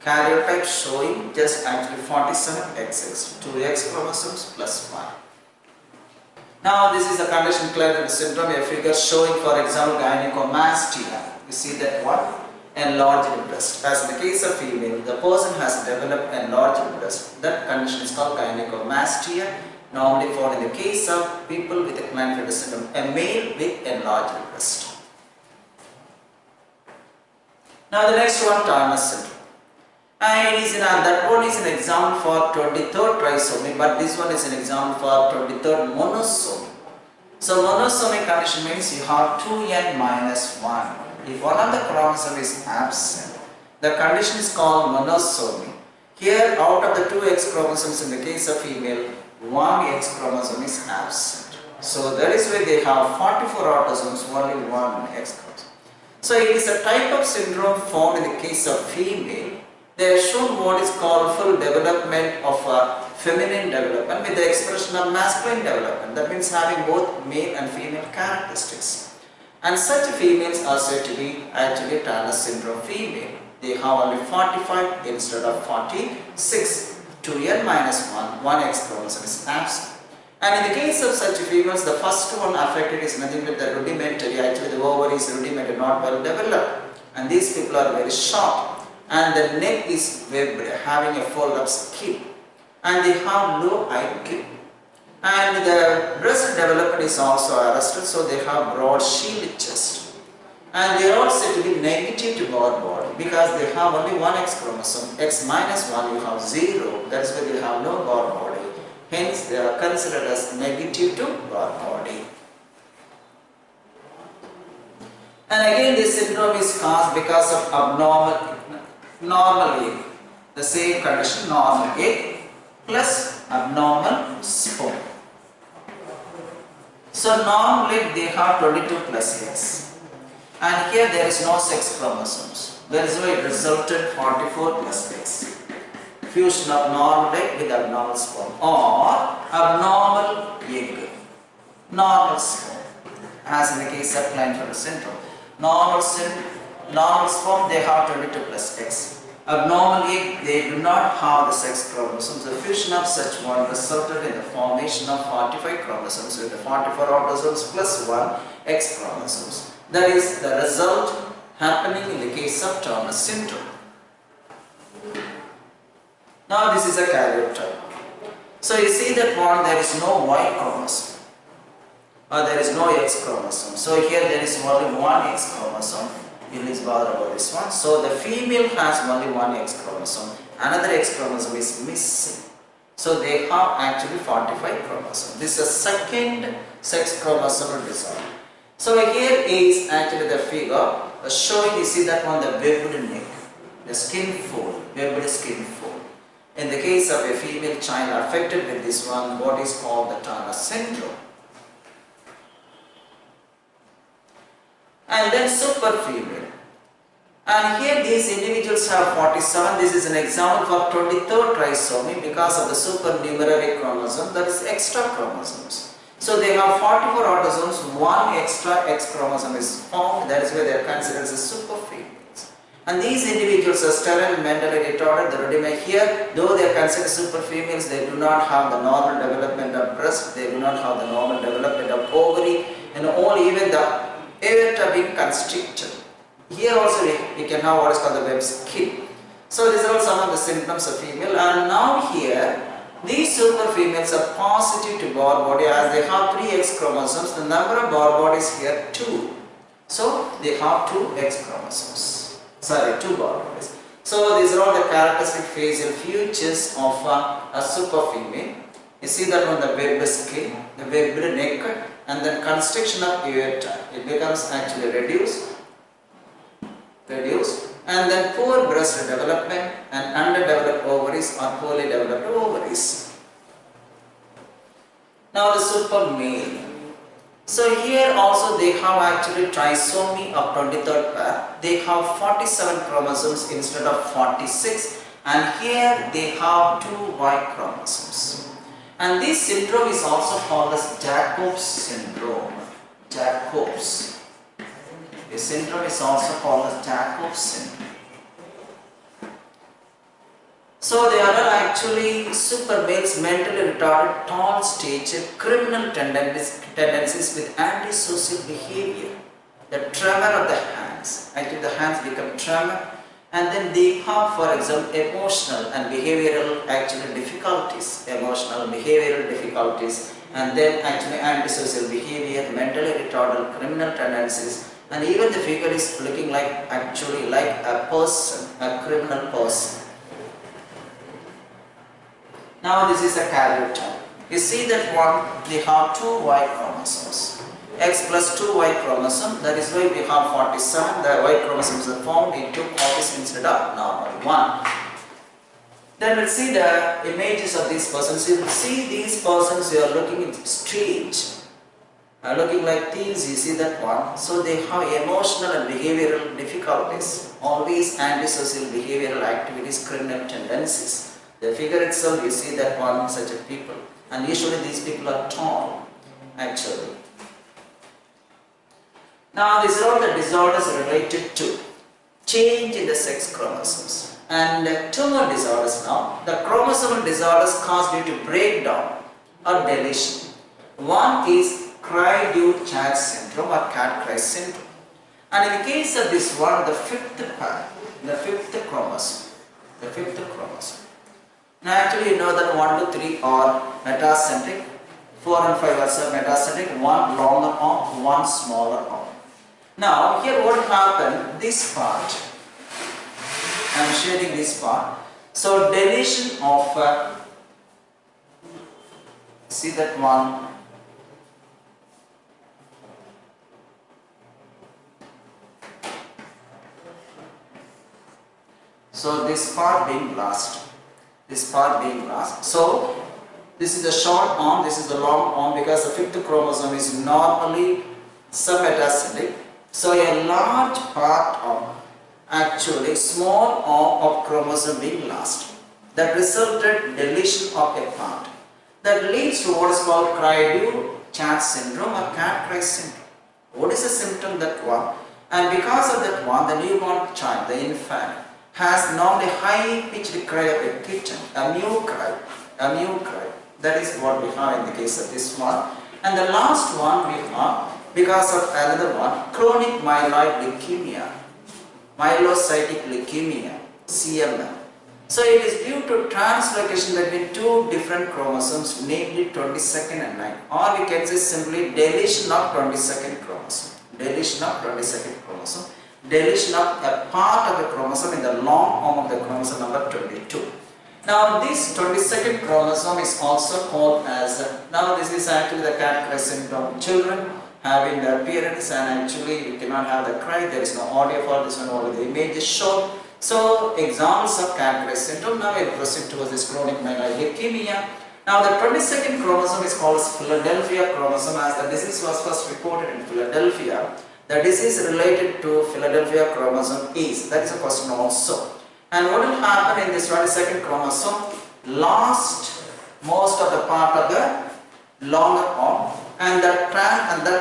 karyotype showing just actually 47XX, 2 X chromosomes plus 1. Now this is a condition Klinefelter syndrome, a figure showing for example gynecomastia. You see that one? Enlarged breast. As in the case of female, the person has developed enlarged breast. That condition is called gynecomastia, normally found in the case of people with a Klinefelter syndrome, a male with enlarged breast. Now the next one, Turner syndrome. And it is that one is an example for 23rd trisomy, but this one is an example for 23rd monosomy. So monosomy condition means you have 2n minus 1. If one of the chromosomes is absent, the condition is called monosomy. Here out of the 2 X chromosomes in the case of female, 1 X chromosome is absent. So that is why they have 44 autosomes, only 1 X chromosome. So it is a type of syndrome found in the case of female. They have shown what is called full development of a feminine development with the expression of masculine development. That means having both male and female characteristics. And such females are said to be actually Turner syndrome female. They have only 45 instead of 46. 2n minus 1, 1 X chromosome is absent. And in the case of such females, the first one affected is nothing but the rudimentary. Actually the ovary is rudimentary, not well developed. And these people are very short. And the neck is webbed, having a fold of skin, and they have low IQ. And the breast development is also arrested, so they have broad shielded chest. And they are also said to be negative to born body because they have only 1 X chromosome. X minus 1, you have 0. That is why they have no born body. Hence, they are considered as negative to born body. And again, this syndrome is caused because of normal egg, the same condition, normal egg plus abnormal sperm. So normal egg, they have 22 plus X, and here there is no sex chromosomes. That is why it resulted 44 plus X. Fusion of normal egg with abnormal sperm, or abnormal egg, normal sperm, as in the case of Klinefelter syndrome. Normal sperm, they have 22 plus X. Abnormal egg, they do not have the sex chromosomes. The fusion of such one resulted in the formation of 45 chromosomes with the 44 autosomes plus 1 X chromosomes. That is the result happening in the case of Turner syndrome. Now this is a karyotype. So you see that one, there is no Y chromosome, or there is no X chromosome. So here there is only 1 X chromosome. You will bother about this one. So the female has only 1 X chromosome. Another X chromosome is missing. So they have actually 45 chromosomes. This is a second sex chromosomal disorder. So here is actually the figure showing, you see that one, the webbed neck, the skin fold, webbed skin fold. In the case of a female child affected with this one, what is called the Turner syndrome. And then super female. And here these individuals have 47. This is an example for 23rd trisomy because of the supernumerary chromosome, that is extra chromosomes. So they have 44 autosomes, one extra X chromosome is found, that is why they are considered as super females. And these individuals are sterile, mentally retarded, the rudimen here, though they are considered super females, they do not have the normal development of breast, they do not have the normal development of ovary, and all, even the aorta being constricted. Here also we can have what is called the web skin. So these are some of the symptoms of female. And now here, these super females are positive to bar body as they have 3 X chromosomes. The number of bar bodies here 2. So they have 2 X chromosomes. Sorry, 2 bar bodies. So these are all the characteristic facial features of a super female. You see that on the webbed skin, the webbed neck, and then constriction of aorta. It becomes actually reduced, and then poor breast development and underdeveloped ovaries or poorly developed ovaries. Now the super male. So here also they have actually trisomy of 23rd pair. They have 47 chromosomes instead of 46, and here they have 2 Y chromosomes. And this syndrome is also called as Jacob's syndrome. Jacob's. This syndrome is also called as Jacob's syndrome. So they are actually super males, mentally retarded, tall stature, criminal tendencies with antisocial behavior. The tremor of the hands. Actually the hands become tremor. And then they have, for example, emotional and behavioral difficulties. Emotional, behavioral difficulties. And then actually antisocial behavior, mentally retarded, criminal tendencies. And even the figure is looking like actually like a person, a criminal person. Now this is a karyotype. You see that one, they have 2 Y chromosomes. X plus 2 Y chromosome, that is why we have 47. The Y chromosomes are formed in 2 copies instead of normal 1. Then we'll see the images of these persons. You will see these persons, you are looking strange. Looking like thieves, you see that one. So they have emotional and behavioral difficulties, always antisocial behavioral activities, criminal tendencies. The figure itself, you see that one, such a people. And usually these people are tall, actually. Now these are all the disorders related to change in the sex chromosomes. And 2 more disorders now. The chromosomal disorders caused due to breakdown or deletion. One is Cry-Due-Chat syndrome or cat-cry syndrome. And in the case of this one, the 5th pair, the 5th chromosome, the 5th chromosome. Now actually you know that 1 to 3 are metacentric, 4 and 5 are metacentric, 1 longer arm, 1 smaller arm. Now here what happened, this part, I am shading this part. So deletion of, see that one, so this part being lost, So this is the short arm, this is the long arm, because the 5th chromosome is normally submetacentric. So a large part of actually small arm of chromosome being lost. That resulted deletion of a part. That leads to what is called Cry-Due-Chat syndrome or cat-cry syndrome. What is the symptom that one? And because of that one, the newborn child, the infant, has normally high-pitched cry of a kitten, a mew cry. That is what we have in the case of this one. And the last one we have, because of another one, chronic myeloid leukemia, myelocytic leukemia, CML. So it is due to translocation between 2 different chromosomes, namely 22nd and 9. Or we can say simply deletion of 22nd chromosome. Deletion of 22nd chromosome. Deletion of a part of the chromosome in the long arm of the chromosome number 22. Now this 22nd chromosome is also called as, now this is actually the cat-cry syndrome. Children, having the appearance, and actually you cannot have the cry, there is no audio for this one, only the image is shown. So examples of Camp syndrome. Now we are proceeding towards this chronic myeloid leukemia. Now the 22nd chromosome is called as Philadelphia chromosome, as the disease was first reported in Philadelphia. The disease related to Philadelphia chromosome is, that is a question also. And what will happen in this 22nd chromosome? Lost most of the part of the longer arm, and that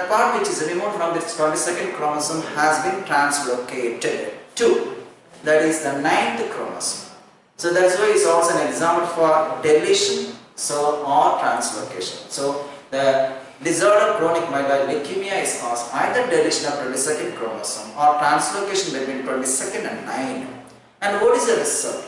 part which is removed from this 22nd chromosome has been translocated to, that is the 9th chromosome. So that's why it's also an example for deletion, so, or translocation. So the disorder chronic myeloid leukemia is caused either deletion of 22nd chromosome or translocation between 22nd and 9. And what is the result?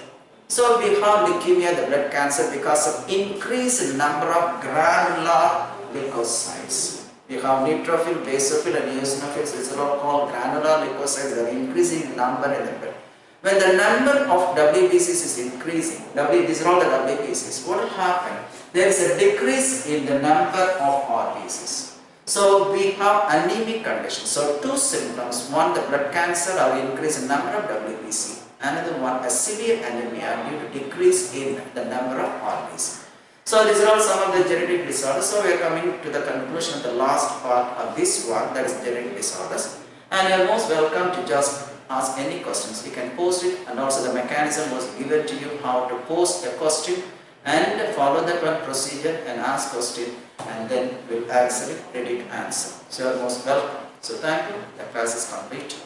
So we have leukemia, the blood cancer, because of increased number of granular leukocytes. We have neutrophil, basophil and eosinophils. These are all called granular leukocytes. They are increasing in number in the blood. When the number of WBCs is increasing, these are all the WBCs, what will happen? There is a decrease in the number of RBCs. So we have anemic condition. So two symptoms, one the blood cancer or increase in number of WBC. Another one, a severe anemia due to decrease in the number of RBCs. So these are all some of the genetic disorders. So we are coming to the conclusion of the last part of this one, that is genetic disorders. And you are most welcome to just ask any questions. You can post it, and also the mechanism was given to you how to post a question and follow that one procedure and ask question, and then we'll answer it, ready to answer. So you are most welcome. So thank you. The class is complete.